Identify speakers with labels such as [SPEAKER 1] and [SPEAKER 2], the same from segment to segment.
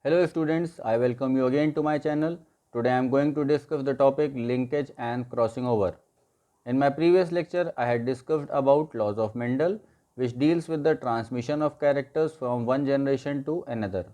[SPEAKER 1] Hello students, I welcome you again to my channel. Today I am going to discuss the topic linkage and crossing over. In my previous lecture, I had discussed about laws of Mendel, which deals with the transmission of characters from one generation to another.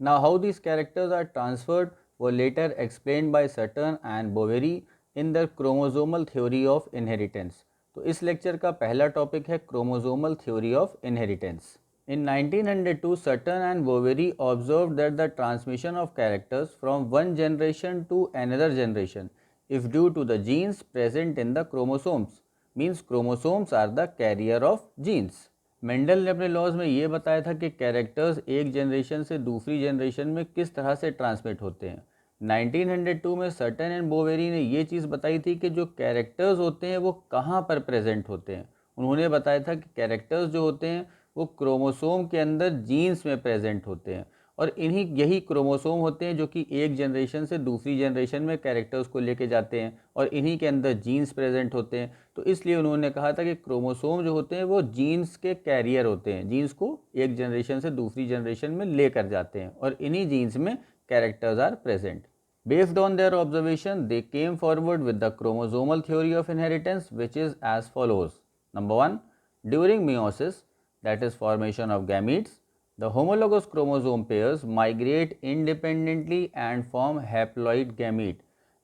[SPEAKER 1] Now how these characters are transferred were later explained by Sutton and Boveri in their chromosomal theory of inheritance. तो इस lecture का पहला topic है chromosomal theory of inheritance. In 1902, Sutton and Boveri observed that the transmission of characters from one generation to another generation is due to the genes present in the chromosomes, means chromosomes are the carrier of genes. Mendel ने अपने laws में ये बताया था कि characters एक generation से दूसरी जनरेशन में किस तरह से ट्रांसमिट होते हैं। 1902 में सटन एंड बोवेरी ने ये चीज़ बताई थी कि जो कैरेक्टर्स होते हैं वो कहाँ पर प्रेजेंट होते हैं। उन्होंने बताया था कि कैरेक्टर्स जो होते हैं वो क्रोमोसोम के अंदर जीन्स में प्रेजेंट होते हैं और यही क्रोमोसोम होते हैं जो कि एक जनरेशन से दूसरी जनरेशन में कैरेक्टर्स को लेके जाते हैं और इन्हीं के अंदर जीन्स प्रेजेंट होते हैं। तो इसलिए उन्होंने कहा था कि क्रोमोसोम जो होते हैं वो जीन्स के कैरियर होते हैं, जीन्स को एक जनरेशन से दूसरी जनरेशन में लेकर जाते हैं और इन्हीं जीन्स में characters are present. Based on their observation, they came forward with the chromosomal theory of inheritance, which is as follows. Number 1, during meiosis, that is formation of gametes, the homologous chromosome pairs migrate independently and form haploid gamete.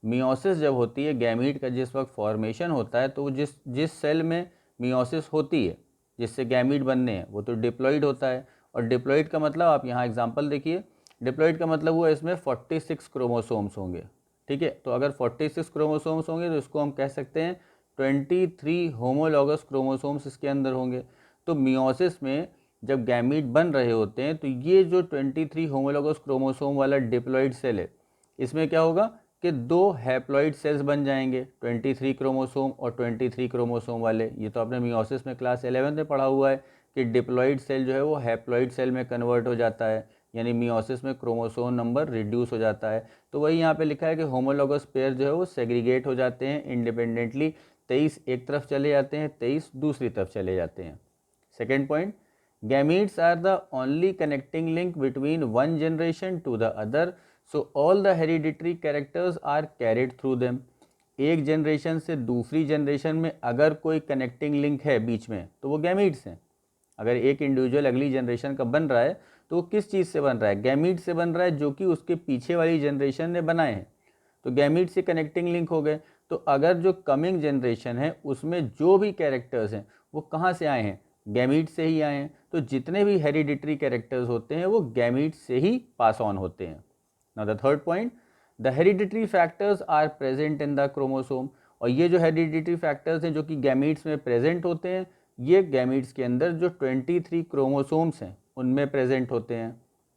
[SPEAKER 1] meiosis जब होती है, gamete का जिस वक्त formation होता है, तो जिस सेल में meiosis होती है जिससे गैमीट बनने हैं वो तो डिप्लॉइड होता है। और डिप्लॉइड का मतलब आप यहाँ एग्जांपल देखिए, डिप्लॉइड का मतलब हुआ इसमें 46 क्रोमोसोम्स होंगे। ठीक है, तो अगर 46 क्रोमोसोम्स होंगे तो इसको हम कह सकते हैं 23 होमोलॉगस क्रोमोसोम्स इसके अंदर होंगे। तो मियोसिस में जब गैमीट बन रहे होते हैं तो ये जो 23 होमोलॉगस क्रोमोसोम वाला डिप्लॉइड सेल है, इसमें क्या होगा कि दो हैप्लॉइड सेल्स बन जाएंगे, 23 क्रोमोसोम और 23 क्रोमोसोम वाले। ये तो आपने मियोसिस में क्लास 11 में पढ़ा हुआ है कि डिप्लॉइड सेल जो है वो हैप्लॉइड सेल में कन्वर्ट हो जाता है, यानी मियोसिस में क्रोमोसोम नंबर रिड्यूस हो जाता है। तो वही यहाँ पे लिखा है कि होमोलॉगस पेयर जो है वो सेग्रीगेट हो जाते हैं इंडिपेंडेंटली, 23 एक तरफ चले जाते हैं, 23 दूसरी तरफ चले जाते हैं। Second point, gametes are the only connecting link between one generation to the other, so all the hereditary characters are carried through them. एक जनरेशन से दूसरी जनरेशन में अगर कोई कनेक्टिंग लिंक है बीच में तो वो गैमीट्स हैं। अगर एक इंडिविजुअल अगली जनरेशन का बन रहा है तो वो किस चीज़ से बन रहा है, गैमीट से बन रहा है जो कि उसके पीछे वाली जनरेशन ने बनाए हैं। तो गैमीट से कनेक्टिंग लिंक हो गए। तो अगर जो कमिंग जनरेशन है उसमें जो भी कैरेक्टर्स हैं वो कहाँ से आए हैं, गैमीट से ही आए हैं। तो जितने भी हेरिडिटरी कैरेक्टर्स होते हैं वो गैमीट से ही पास ऑन होते हैं। Now the third point, the hereditary factors are present in the chromosome. और ये जो हेरिडिटरी फैक्टर्स हैं जो कि गैमीट्स में प्रेजेंट होते हैं, ये गैमीट्स के अंदर जो 23 क्रोमोसोम्स हैं उनमें प्रेजेंट होते हैं।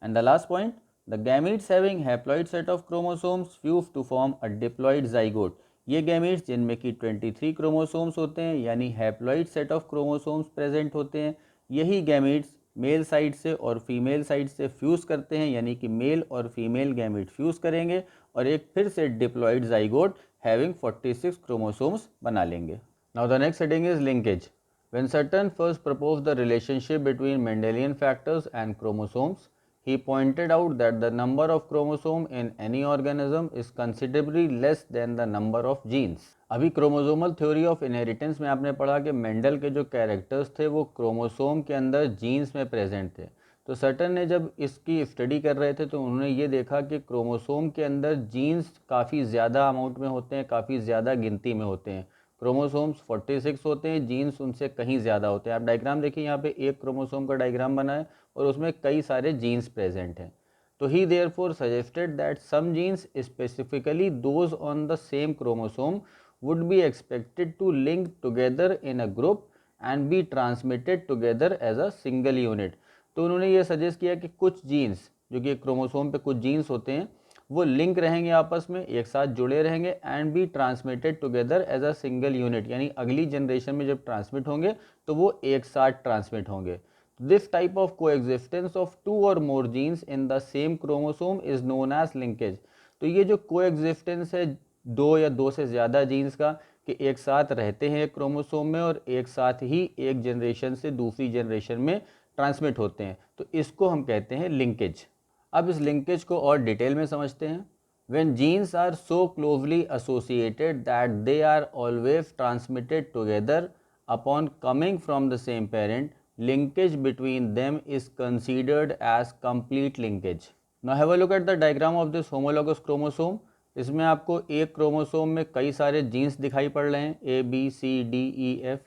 [SPEAKER 1] And the last point, the gametes having haploid set of chromosomes fuse to form a diploid zygote. ये गैमीट्स जिनमें कि 23 क्रोमोसोम्स होते हैं यानी haploid set of chromosomes present होते हैं, यही गैमीट्स मेल साइड से और फीमेल साइड से फ्यूज़ करते हैं, यानी कि मेल और फीमेल गैमीट फ्यूज़ करेंगे और एक फिर से डिप्लॉइड जाइगोट हैविंग 46 क्रोमोसोम्स बना लेंगे। Now the next heading is linkage. When Sutton first proposed the relationship between Mendelian factors and chromosomes, he pointed out that the number of chromosomes in any organism is considerably less than the number of genes. अभी chromosomal theory of inheritance में आपने पढ़ा कि Mendel के जो characters थे वो chromosome के अंदर जीन्स में प्रेजेंट थे। तो सटन ने जब इसकी स्टडी कर रहे थे तो उन्होंने ये देखा कि क्रोमोसोम के अंदर जीन्स काफ़ी ज़्यादा अमाउंट में होते हैं, काफ़ी ज़्यादा गिनती में होते हैं। क्रोमोसोम्स 46 होते हैं, जीन्स उनसे कहीं ज़्यादा होते हैं। आप डायग्राम देखिए, यहाँ पे एक क्रोमोसोम का डायग्राम बना है और उसमें कई सारे जीन्स प्रेजेंट हैं। तो he therefore suggested that some genes, specifically those on the same chromosome, would be expected to link together in a group and be transmitted together as a single unit. तो उन्होंने ये suggest किया कि कुछ jeans, जो कि chromosome पे कुछ जीन्स होते हैं, वो लिंक रहेंगे, आपस में एक साथ जुड़े रहेंगे and be transmitted together as a single unit, यानी अगली जनरेशन में जब ट्रांसमिट होंगे तो वो एक साथ ट्रांसमिट होंगे। This type of coexistence of two और more genes in the same chromosome is known as linkage. तो ये जो कोएग्जिस्टेंस है दो या दो से ज़्यादा जीन्स का, कि एक साथ रहते हैं एक क्रोमोसोम में और एक साथ ही एक जनरेशन से दूसरी जनरेशन में ट्रांसमिट होते हैं, तो इसको हम कहते हैं लिंकेज। अब इस लिंकेज को और डिटेल में समझते हैं। When genes are so closely associated that they are always transmitted together upon coming from the same parent, linkage between them is considered as complete linkage. Now have a look at the diagram of this homologous chromosome. इसमें आपको एक chromosome में कई सारे jeans दिखाई पड़ रहे हैं, A, B, C, D, E, F।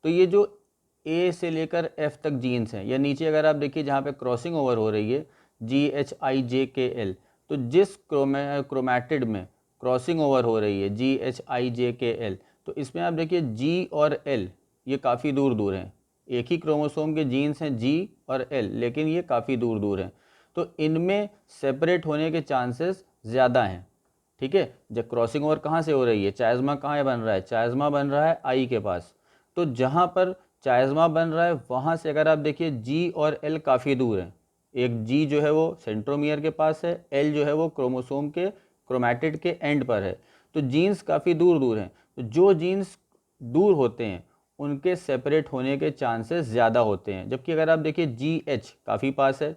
[SPEAKER 1] तो ये जो A से लेकर F तक जीन्स हैं, या नीचे अगर आप देखिए जहाँ पे क्रॉसिंग ओवर हो रही है GHIJKL, तो जिस क्रोमैटिड में क्रॉसिंग ओवर हो रही है GHIJKL, तो इसमें आप देखिए G और L ये काफ़ी दूर दूर हैं। एक ही क्रोमोसोम के जीन्स हैं G और L, लेकिन ये काफ़ी दूर दूर हैं, तो इनमें सेपरेट होने के चांसेस ज़्यादा हैं। ठीक है, जब क्रॉसिंग ओवर कहाँ से हो रही है, चायज़मा कहाँ बन रहा है, चायज़मा बन रहा है आई के पास। तो जहाँ पर चायज़मा बन रहा है वहाँ से अगर आप देखिए G और L काफ़ी दूर हैं। एक G जो है वो सेंट्रोमियर के पास है, L जो है वो क्रोमोसोम के क्रोमैटिड के एंड पर है, तो जीन्स काफ़ी दूर दूर हैं। तो जो जीन्स दूर होते हैं उनके सेपरेट होने के चांसेस ज़्यादा होते हैं, जबकि अगर आप देखिए GH काफ़ी पास है,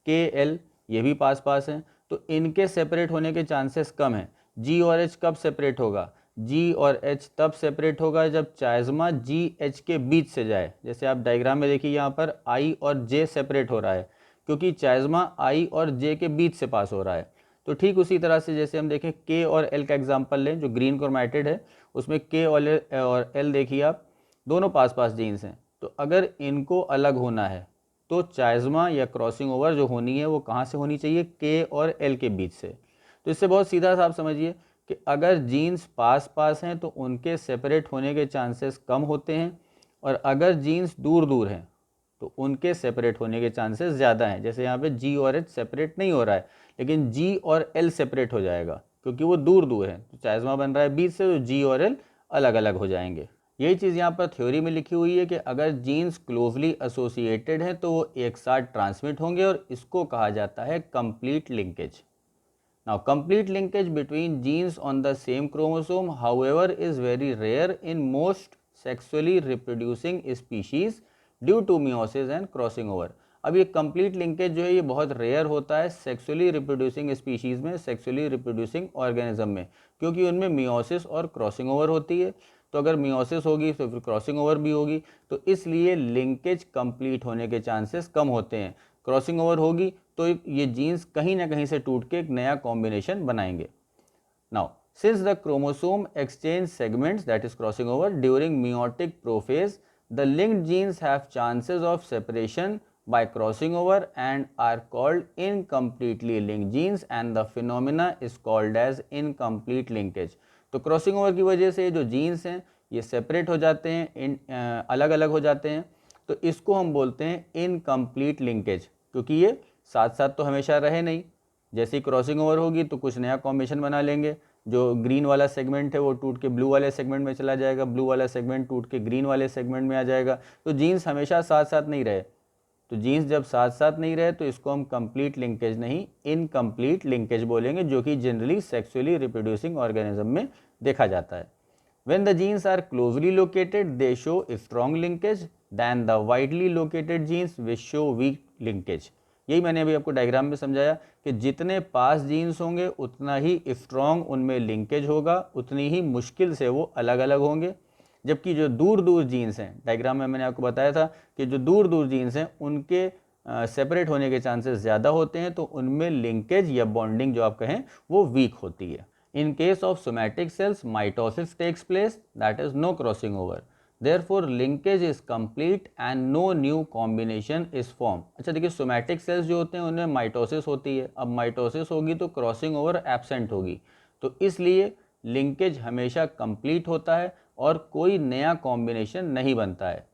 [SPEAKER 1] KL ये भी पास पास हैं, तो इनके सेपरेट होने के चांसेस कम हैं। G और H कब सेपरेट होगा, G और H तब सेपरेट होगा जब चायज़मा GH के बीच से जाए। जैसे आप डायग्राम में देखिए यहाँ पर I और J सेपरेट हो रहा है, क्योंकि चायज़मा I और J के बीच से पास हो रहा है। तो ठीक उसी तरह से जैसे हम देखें K और L का एग्जांपल लें, जो ग्रीन क्रोमैटिड है उसमें K और L देखिए आप, दोनों पास पास जीन्स हैं। तो अगर इनको अलग होना है तो चायज़मा या क्रॉसिंग ओवर जो होनी है वो कहाँ से होनी चाहिए, K और L के बीच से। तो इससे बहुत सीधा सा आप समझिए कि अगर जीन्स पास पास हैं तो उनके सेपरेट होने के चांसेस कम होते हैं, और अगर जीन्स दूर दूर हैं तो उनके सेपरेट होने के चांसेस ज़्यादा हैं। जैसे यहाँ पे G और H सेपरेट नहीं हो रहा है, लेकिन G और L सेपरेट हो जाएगा क्योंकि वो दूर दूर हैं। तो चायज़मा बन रहा है बीच से, तो G और L अलग अलग हो जाएंगे। यही चीज़ यहाँ पर थ्योरी में लिखी हुई है कि अगर जीन्स क्लोजली एसोसिएटेड हैं तो वो एक साथ ट्रांसमिट होंगे, और इसको कहा जाता है complete linkage. Now, complete linkage between genes on the same chromosome, however, is very rare in most sexually reproducing species due to meiosis and crossing over. अब ये complete linkage जो है ये बहुत रेयर होता है सेक्सुअली रिप्रोड्यूसिंग स्पीशीज़ में, sexually reproducing organism में, क्योंकि उनमें मियोसिस और क्रॉसिंग ओवर होती है। तो अगर मियोसिस होगी तो फिर क्रॉसिंग ओवर भी होगी, तो इसलिए लिंकेज कंप्लीट होने के चांसेस कम होते हैं। क्रॉसिंग ओवर होगी तो ये जीन्स कहीं ना कहीं से टूट के एक नया कॉम्बिनेशन बनाएंगे। Now since the chromosome exchange segments that is crossing over during meiotic prophase, the linked genes have chances of separation by crossing over and are called incompletely linked genes and the phenomena is called as incomplete linkage. तो crossing over की वजह से जो jeans हैं ये separate हो जाते हैं, अलग अलग हो जाते हैं, तो इसको हम बोलते हैं इनकम्प्लीट लिंकेज, क्योंकि ये साथ साथ तो हमेशा रहे नहीं। जैसे ही क्रॉसिंग ओवर होगी तो कुछ नया कॉम्बिनेशन बना लेंगे, जो ग्रीन वाला सेगमेंट है वो टूट के ब्लू वाले सेगमेंट में चला जाएगा, ब्लू वाला सेगमेंट टूट के ग्रीन वाले सेगमेंट में आ जाएगा। तो जीन्स हमेशा साथ साथ नहीं रहे, तो जीन्स जब साथ साथ नहीं रहे तो इसको हम कंप्लीट लिंकेज नहीं इनकम्प्लीट लिंकेज बोलेंगे, जो कि जनरली सेक्सुअली रिप्रोड्यूसिंग ऑर्गेनिज्म में देखा जाता है। When the genes are closely located, they show a strong linkage than the widely located genes which show weak linkage. यही मैंने अभी आपको डायग्राम में समझाया कि जितने पास जीन्स होंगे उतना ही स्ट्रॉन्ग उनमें लिंकेज होगा, उतनी ही मुश्किल से वो अलग अलग होंगे। जबकि जो दूर दूर जीन्स हैं, डायग्राम में मैंने आपको बताया था कि जो दूर दूर जीन्स हैं उनके सेपरेट होने के चांसेस ज़्यादा होते हैं, तो उनमें लिंकेज या बॉन्डिंग जो आप कहें वो वीक होती है। In case of somatic cells, mitosis takes place, that is no crossing over. Therefore, linkage is complete and no new combination is formed. अच्छा देखिए, somatic cells जो होते हैं उनमें माइटोसिस होती है। अब माइटोसिस होगी तो क्रॉसिंग ओवर एब्सेंट होगी, तो इसलिए लिंकेज हमेशा कंप्लीट होता है और कोई नया कॉम्बिनेशन नहीं बनता है।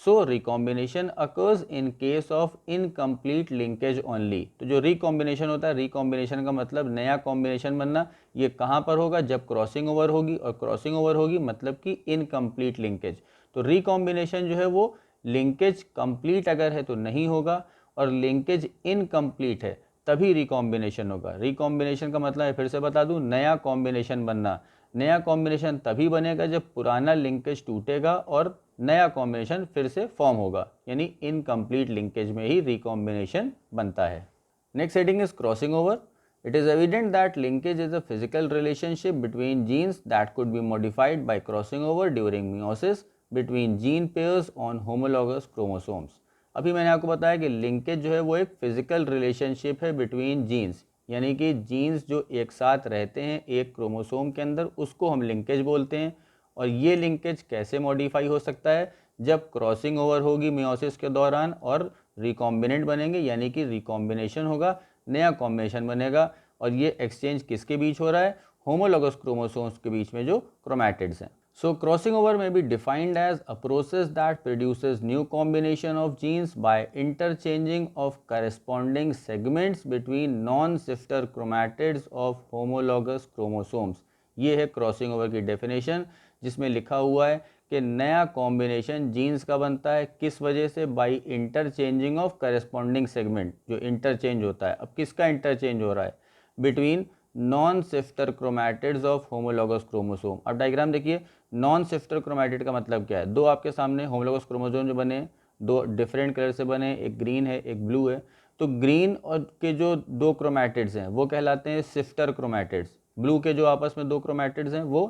[SPEAKER 1] So recombination occurs in case of incomplete linkage only. तो जो रिकॉम्बिनेशन होता है, रिकॉम्बिनेशन का मतलब नया कॉम्बिनेशन बनना, ये कहाँ पर होगा, जब क्रॉसिंग ओवर होगी, और क्रॉसिंग ओवर होगी मतलब कि इनकम्प्लीट लिंकेज। तो रिकॉम्बिनेशन जो है वो लिंकेज कंप्लीट अगर है तो नहीं होगा, और लिंकेज इनकम्प्लीट है तभी रिकॉम्बिनेशन होगा। रिकॉम्बिनेशन का मतलब है, फिर से बता दूं, नया कॉम्बिनेशन बनना। नया कॉम्बिनेशन तभी बनेगा जब पुराना लिंकेज टूटेगा और नया कॉम्बिनेशन फिर से फॉर्म होगा, यानी इनकम्प्लीट लिंकेज में ही रिकॉम्बिनेशन बनता है। Next heading is crossing over. It is evident that linkage is a physical relationship between genes that could be modified by crossing over during meiosis between gene pairs on homologous chromosomes. अभी मैंने आपको बताया कि linkage जो है वो एक physical relationship है बिटवीन जीन्स, यानी कि जीन्स जो एक साथ रहते हैं एक क्रोमोसोम के अंदर, उसको हम लिंकेज बोलते हैं। और ये लिंकेज कैसे मॉडिफाई हो सकता है? जब क्रॉसिंग ओवर होगी मियोसिस के दौरान और रिकॉम्बिनेंट बनेंगे, यानी कि रिकॉम्बिनेशन होगा, नया कॉम्बिनेशन बनेगा। और ये एक्सचेंज किसके बीच हो रहा है? होमोलॉगस क्रोमोसोम्स के बीच में जो क्रोमैटिड्स हैं। सो क्रॉसिंग ओवर में be defined as a process that produces new combination of genes by interchanging of corresponding segments between non sister chromatids of homologous chromosomes. ये है क्रॉसिंग ओवर की definition, जिसमें लिखा हुआ है कि नया कॉम्बिनेशन जीन्स का बनता है किस वजह से? By interchanging of corresponding segment, जो इंटरचेंज होता है। अब किसका इंटरचेंज हो रहा है? Between non sister chromatids of homologous chromosome. अब डायग्राम देखिए, नॉन सिफ्टर क्रोमैटिड का मतलब क्या है? दो आपके सामने होमोलॉगस क्रोमोसोम जो बने, दो डिफरेंट कलर से बने, एक ग्रीन है एक ब्लू है। तो ग्रीन और के जो दो क्रोमैटिड्स हैं वो कहलाते हैं सिफ्टर क्रोमैटिड्स, ब्लू के जो आपस में दो क्रोमैटिड्स हैं वो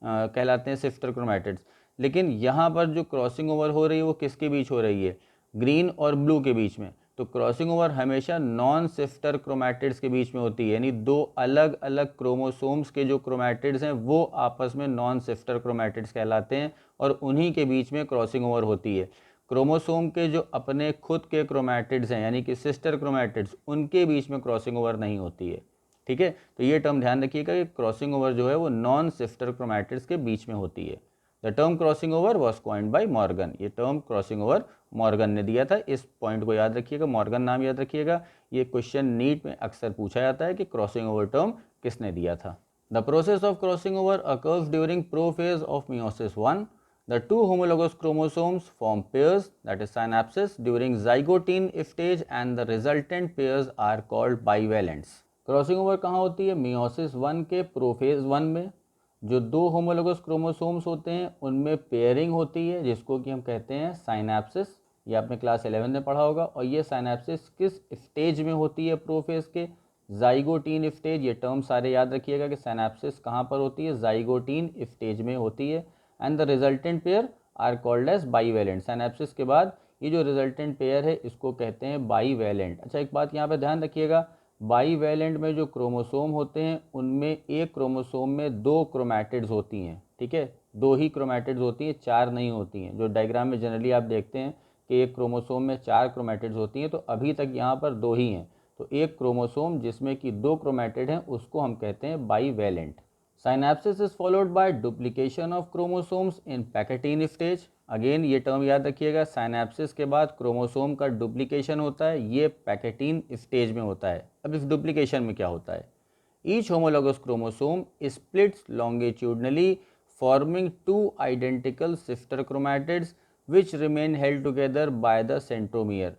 [SPEAKER 1] कहलाते हैं सिफ्टर क्रोमैटिड्स। लेकिन यहाँ पर जो क्रॉसिंग ओवर हो रही है वो किसके बीच हो रही है? ग्रीन और ब्लू के बीच में। तो क्रॉसिंग ओवर हमेशा नॉन सिफ्टर क्रोमैटिड्स के बीच में होती है, यानी दो अलग अलग क्रोमोसोम्स के जो क्रोमैटिड्स हैं वो आपस में नॉन सिफ्टर क्रोमैटिड्स कहलाते हैं और उन्हीं के बीच में क्रॉसिंग ओवर होती है। क्रोमोसोम के जो अपने खुद के क्रोमैटिड्स हैं, यानी कि सिस्टर क्रोमैटिड्स, उनके बीच में क्रॉसिंग ओवर नहीं होती है। ठीक है, तो ये टर्म ध्यान रखिएगा कि क्रॉसिंग ओवर जो है वो नॉन सिफ्टर क्रोमैटिड्स के बीच में होती है। The term crossing over was coined bye Morgan. ये टर्म क्रॉसिंग ओवर मॉर्गन ने दिया था। इस पॉइंट को याद रखिएगा, मॉर्गन नाम याद रखिएगा। ये क्वेश्चन नीट में अक्सर पूछा जाता है कि क्रॉसिंग ओवर टर्म किसने दिया था। The process of crossing over occurs during prophase of meiosis 1. The two homologous chromosomes form pairs, that is synapses, during zygote stage and the resultant pairs are called bivalents. Crossing over कहाँ होती है? meiosis 1 के prophase 1 में जो दो homologous chromosomes होते हैं उनमें पेयरिंग होती है, जिसको कि हम कहते हैं साइनैप्सिस। ये आपने क्लास 11 में पढ़ा होगा। और ये साइनैप्सिस किस स्टेज में होती है? प्रोफेज के जाइगोटीन स्टेज। ये टर्म सारे याद रखिएगा कि साइनैप्सिस कहाँ पर होती है? जाइगोटीन स्टेज में होती है। And the resultant pair are called as bivalent. Synapsis के बाद ये जो रिजल्टेंट पेयर है इसको कहते हैं बाईवैलेंट। अच्छा, एक बात यहाँ पर ध्यान रखिएगा, बाईवैलेंट में जो क्रोमोसोम होते हैं उनमें एक क्रोमोसोम में दो क्रोमैटिड्स होती हैं। ठीक है, दो ही क्रोमैटिड्स होती हैं, चार नहीं होती हैं। जो डायग्राम में जनरली आप देखते हैं कि एक क्रोमोसोम में चार क्रोमैटिड्स होती हैं, तो अभी तक यहाँ पर दो ही हैं। तो एक क्रोमोसोम जिसमें कि दो क्रोमैटिड हैं उसको हम कहते हैं bivalent. Synapses is followed by duplication of chromosomes in pachytene stage. Again ये टर्म याद रखिएगा, साइनैप्सिस के बाद क्रोमोसोम का डुप्लीकेशन होता है, ये पैकेटीन स्टेज में होता है। अब इस डुप्लीकेशन में क्या होता है? Each homologous chromosome splits longitudinally forming two identical sister chromatids which remain held together by the centromere.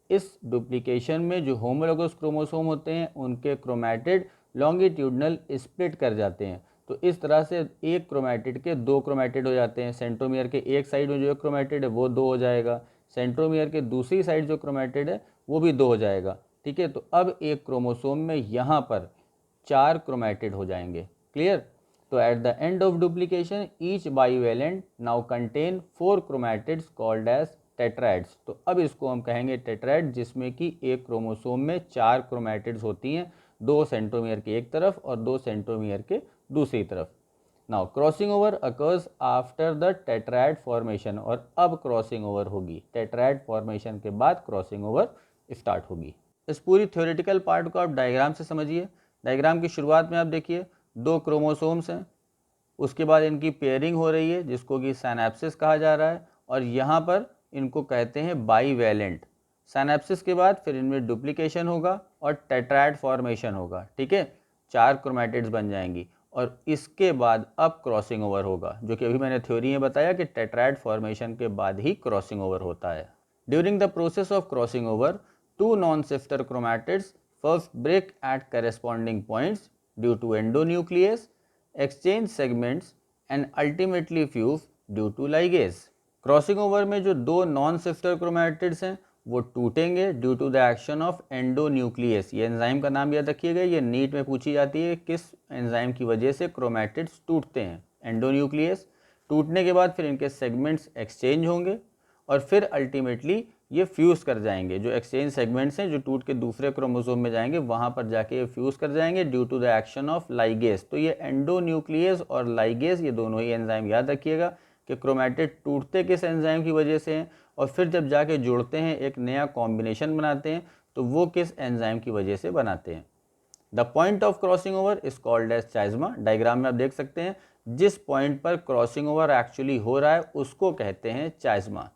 [SPEAKER 1] इस डुप्लीकेशन में जो होमोलॉगस क्रोमोसोम होते हैं उनके क्रोमैटिड लॉन्गिट्यूडनल स्प्लिट कर जाते हैं। तो इस तरह से एक क्रोमैटिड के दो क्रोमैटिड हो जाते हैं। सेंट्रोमियर के एक साइड में जो क्रोमैटिड है वो दो हो जाएगा, सेंट्रोमियर के दूसरी साइड जो क्रोमैटिड है वो भी दो हो जाएगा। ठीक है, तो अब एक क्रोमोसोम में यहाँ पर चार क्रोमैटिड हो जाएंगे। क्लियर? तो at the end of duplication each bivalent now contain 4 chromatids called as tetrads. तो अब इसको हम कहेंगे टेट्राइड, जिसमें कि एक क्रोमोसोम में चार क्रोमैटिड्स होती हैं, दो सेंट्रोमियर के एक तरफ और दो सेंट्रोमियर के दूसरी तरफ। Now crossing over occurs after the tetrad formation. और अब क्रॉसिंग ओवर होगी, टेट्राइड फॉर्मेशन के बाद क्रॉसिंग ओवर स्टार्ट होगी। इस पूरी थ्योरेटिकल पार्ट को आप डायग्राम से समझिए। डायग्राम की शुरुआत में आप देखिए, दो क्रोमोसोम्स हैं, उसके बाद इनकी पेयरिंग हो रही है जिसको कि साइनैप्सिस कहा जा रहा है, और यहाँ पर इनको कहते हैं बाईवैलेंट। साइनैप्सिस के बाद फिर इनमें डुप्लीकेशन होगा और टेट्राइड फॉर्मेशन होगा। ठीक है, चार क्रोमैटिड्स बन जाएंगी और इसके बाद अब क्रॉसिंग ओवर होगा, जो कि अभी मैंने थ्योरी में बताया कि टेट्राइड फॉर्मेशन के बाद ही क्रॉसिंग ओवर होता है। During the process of crossing over two non sister chromatids first break at corresponding points due to endonuclease, exchange segments and ultimately fuse due to ligase। Crossing over में जो दो non sister chromatids हैं वो टूटेंगे due to the action of endonuclease. ये enzyme का नाम याद रखिएगा, ये नीट में पूछी जाती है, किस एंजाइम की वजह से क्रोमैटिड्स टूटते हैं। एंडोन्यूक्लियस। टूटने के बाद फिर इनके सेगमेंट्स एक्सचेंज होंगे और फिर अल्टीमेटली ये फ्यूज़ कर जाएंगे। जो एक्सचेंज सेगमेंट्स हैं जो टूट के दूसरे क्रोमोसोम में जाएंगे वहाँ पर जाके ये फ्यूज़ कर जाएंगे due to the action of ligase. तो ये एंडोन्यूक्लियस और लाइगेज ये दोनों ही एंजाइम याद रखिएगा कि क्रोमैटिड टूटते किस एंजाइम की वजह से हैं और फिर जब जाके जुड़ते हैं एक नया कॉम्बिनेशन बनाते हैं तो वो किस एंजाइम की वजह से बनाते हैं। The point of crossing over is called as chiasma. Diagram में आप देख सकते हैं जिस पॉइंट पर क्रॉसिंग ओवर एक्चुअली हो रहा है उसको कहते हैं चाइज्मा।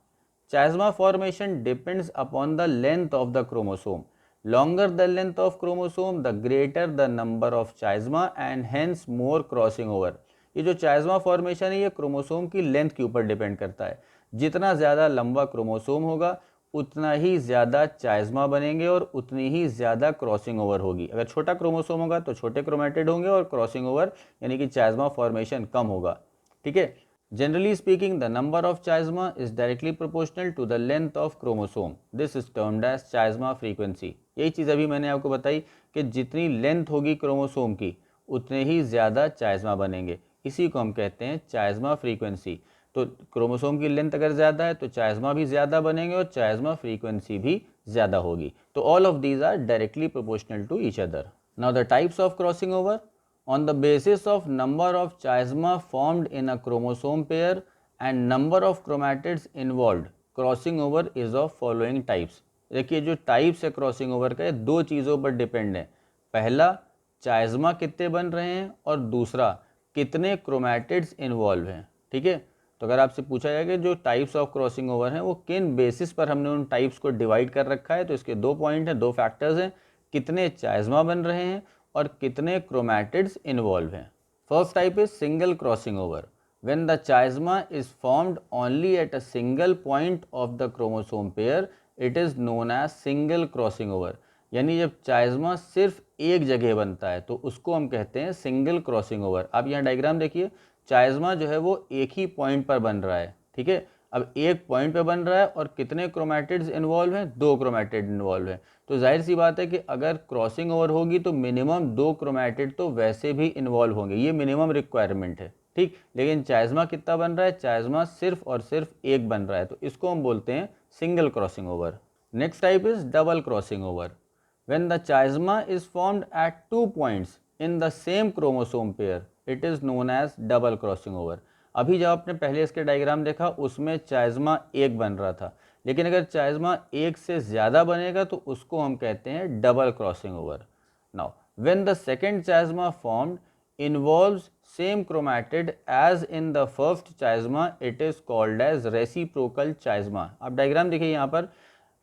[SPEAKER 1] Chiasma formation depends upon the length of the chromosome. Longer the length of chromosome, the greater the number of chiasma and hence more crossing over. ये जो chiasma formation है ये क्रोमोसोम की लेंथ के ऊपर डिपेंड करता है। जितना ज़्यादा लंबा क्रोमोसोम होगा उतना ही ज़्यादा चाइज्मा बनेंगे और उतनी ही ज़्यादा क्रॉसिंग ओवर होगी। अगर छोटा क्रोमोसोम होगा तो छोटे क्रोमैटिड होंगे और क्रॉसिंग ओवर यानी कि चाइज्मा फॉर्मेशन कम होगा। ठीक है। Generally speaking, the number of chiasma is directly proportional to the length of chromosome. This is termed as chiasma frequency. यही चीज़ अभी मैंने आपको बताई कि जितनी लेंथ होगी क्रोमोसोम की उतने ही ज़्यादा चाइज्मा बनेंगे। इसी को हम कहते हैं चाइज्मा फ्रीक्वेंसी। तो क्रोमोसोम की लेंथ अगर ज़्यादा है तो चाइज्मा भी ज़्यादा बनेंगे और चाइज्मा फ्रीक्वेंसी भी ज़्यादा होगी। तो all of these are directly proportional to each other. Now the types of crossing over. On the basis of number of chiasma formed in a chromosome pair and number of chromatids involved, crossing over is of following types. देखिए जो types है crossing over का दो चीज़ों पर depend है। पहला चाइज्मा कितने बन रहे हैं और दूसरा कितने क्रोमैटिड्स इन्वॉल्व हैं। ठीक है। तो अगर आपसे पूछा जाए कि जो टाइप्स ऑफ क्रॉसिंग ओवर हैं वो किन बेसिस पर हमने उन टाइप्स को डिवाइड कर रखा है तो इसके दो पॉइंट हैं, दो फैक्टर्स हैं, कितने चाइज्मा बन रहे हैं और कितने क्रोमैटिड्स इन्वॉल्व हैं। First type is single crossing over. When the chiasma is formed only at a single point of the chromosome pair it is known as single crossing over. यानी जब चाइज्मा सिर्फ एक जगह बनता है तो उसको हम कहते हैं सिंगल क्रॉसिंग ओवर। आप यहाँ डायग्राम देखिए, चाइज्मा जो है वो एक ही पॉइंट पर बन रहा है। ठीक है। अब एक पॉइंट पे बन रहा है और कितने क्रोमैटिड्स इन्वॉल्व हैं, दो क्रोमैटिड इन्वॉल्व हैं। तो जाहिर सी बात है कि अगर क्रॉसिंग ओवर होगी तो मिनिमम दो क्रोमैटिड तो वैसे भी इन्वॉल्व होंगे, ये मिनिमम रिक्वायरमेंट है। ठीक। लेकिन चाइज्मा कितना बन रहा है, चाइज्मा सिर्फ और सिर्फ एक बन रहा है तो इसको हम बोलते हैं single crossing over. Next type is double crossing over. When the chiasma is formed at 2 points in the same chromosome pair it is known as double crossing over. अभी जब आपने पहले इसके डायग्राम देखा उसमें चाइज्मा एक बन रहा था, लेकिन अगर चाइज्मा एक से ज़्यादा बनेगा तो उसको हम कहते हैं double crossing over. Now when the second chiasma formed involves same chromatid as in the first chiasma it is called as reciprocal chiasma. आप डायग्राम देखिए, यहाँ पर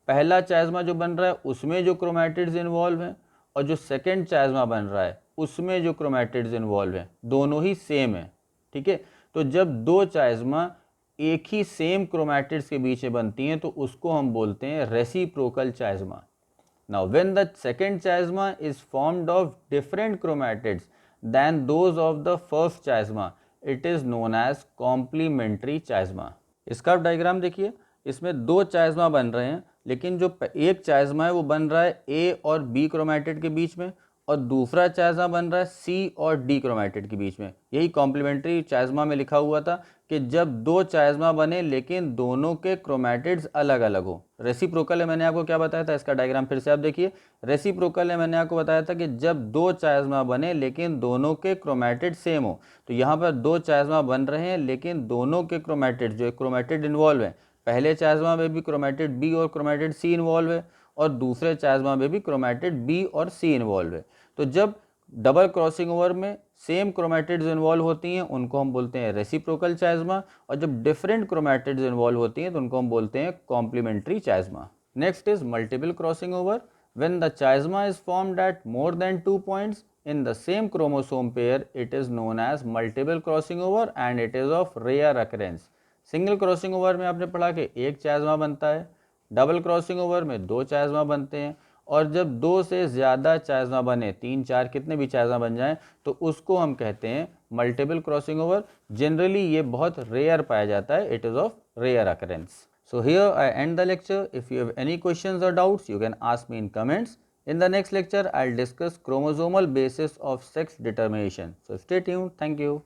[SPEAKER 1] पहला चाइज्मा जो बन रहा है उसमें जो क्रोमैटिड्स इन्वॉल्व हैं और जो सेकेंड चाइज्मा बन रहा है उसमें जो क्रोमैटिड्स इन्वॉल्व हैं दोनों ही सेम है। ठीक है। तो जब दो चाइज्मा एक ही सेम क्रोमैटिड्स के बीच में बनती हैं तो उसको हम बोलते हैं reciprocal chiasma. Now when the second chiasma is formed of different chromatids then those of the first chiasma it is known as complementary chiasma. इसका डायग्राम देखिए, इसमें दो चाइज्मा बन रहे हैं लेकिन जो एक चाइज्मा है वो बन रहा है ए और बी क्रोमैटिड के बीच में और दूसरा चाइज्मा बन रहा है सी और डी क्रोमैटिड के बीच में। यही कॉम्प्लीमेंट्री चाइज्मा में लिखा हुआ था कि जब दो चाइज्मा बने लेकिन दोनों के क्रोमैटिड्स अलग अलग हो। रेसिप्रोकल है मैंने आपको क्या बताया था, इसका डायग्राम फिर से आप देखिए। रेसिप्रोकल है मैंने आपको बताया था कि जब दो चाइज्मा बने लेकिन दोनों के क्रोमैटिड सेम हो। तो यहाँ पर दो चाइज्मा बन रहे हैं लेकिन दोनों के क्रोमैटिड जो क्रोमैटिड इन्वॉल्व है, पहले चाइज्मा में भी क्रोमैटिड बी और क्रोमैटिड सी इन्वॉल्व है और दूसरे चाइज्मा में भी क्रोमैटिड बी और सी इन्वॉल्व है। तो जब डबल क्रॉसिंग ओवर में सेम क्रोमैटिड्स इन्वॉल्व होती हैं उनको हम बोलते हैं रेसिप्रोकल चाइज्मा और जब डिफरेंट क्रोमैटिड्स इन्वॉल्व होती हैं तो उनको हम बोलते हैं complementary chiasma. Next is multiple crossing over. When the chiasma is formed at more than 2 points in the same chromosome pair it is known as multiple crossing over and it is of rare occurrence। Single crossing over में आपने पढ़ा कि एक चाइज्मा बनता है, double crossing over में दो चाइज्मा बनते हैं और जब दो से ज़्यादा चाइज्मा बने, 3 4 कितने भी चाइज्मा बन जाएं तो उसको हम कहते हैं मल्टीपल क्रॉसिंग ओवर। जनरली ये बहुत रेयर पाया जाता है, it is of rare occurrence. So here I end the lecture. If you have any questions or doubts, you can ask me in comments. In the next lecture, I'll discuss chromosomal basis of sex determination. So stay tuned. Thank you.